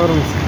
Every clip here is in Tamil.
ஒரு நிமிஷம்.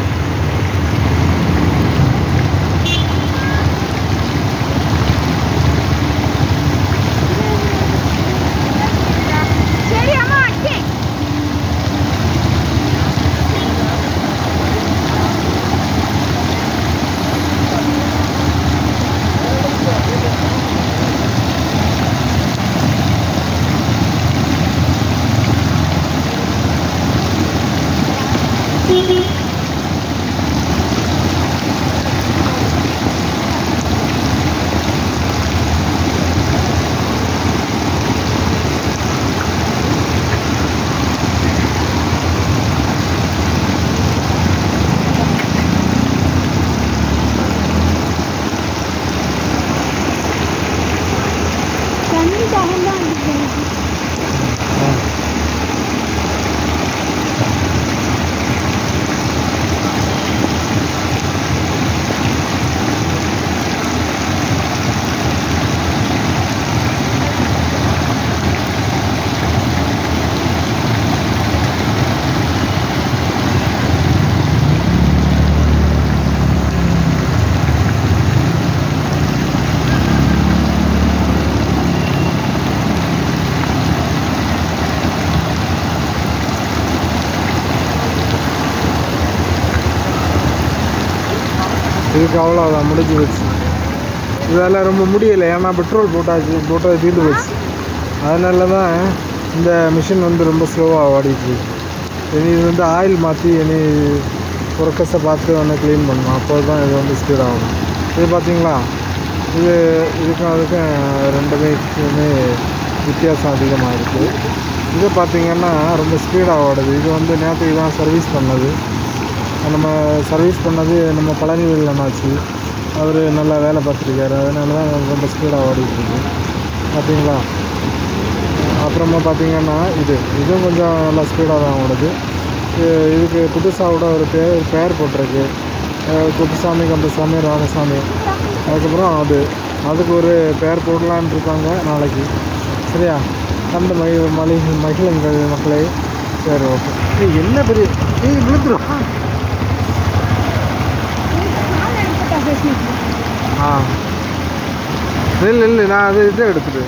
இதுக்கு அவ்வளோதான், முடிஞ்சு போச்சு. இதெல்லாம் ரொம்ப முடியலை, ஏன்னா பெட்ரோல் போட்டது தீர்ந்து போச்சு. அதனால தான் இந்த மிஷின் வந்து ரொம்ப ஸ்லோவாக ஓடிட்டு. இனி இது வந்து ஆயில் மாற்றி இனி ஒர்க்கர்ஸை பார்த்து ஒன்று க்ளீன் பண்ணணும். அப்போ தான் இது வந்து ஸ்பீட் ஆகும். இது பார்த்தீங்களா, இதுக்கும் அதுக்கும் ரெண்டுமே வித்தியாசம் அதிகமாக இருக்குது. இது பார்த்திங்கன்னா ரொம்ப ஸ்பீடாக ஓடுது. இது வந்து நேற்றுக்கு தான் சர்வீஸ் பண்ணது. நம்ம சர்வீஸ் பண்ணது நம்ம பழனிவேல் அண்ணாச்சி. அவர் நல்லா வேலை பார்த்துருக்காரு. அதனால தான் ரொம்ப ஸ்பீடாக ஓடிட்டுருக்கு. பார்த்தீங்களா. அப்புறமா பார்த்திங்கன்னா இதுவும் கொஞ்சம் நல்லா ஸ்பீடாக தான் ஓடுது. இதுக்கு புதுசாக கூட ஒரு பேர் போட்டிருக்கு, குப்புசாமி, கந்தசாமி, ராமசாமி. அதுக்கப்புறம் அதுக்கு ஒரு பேர் போடலான்னு இருக்காங்க நாளைக்கு. சரியா? அந்த மகிழுங்கள் மக்களே. சரி, ஓகே. என்ன பெரிய விழுந்துடும். இல்லை நான் அது இதை எடுத்துட்டு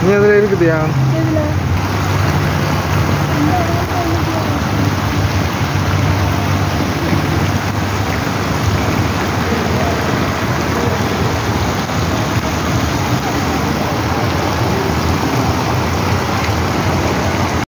நீ அதில் இருக்குதியா?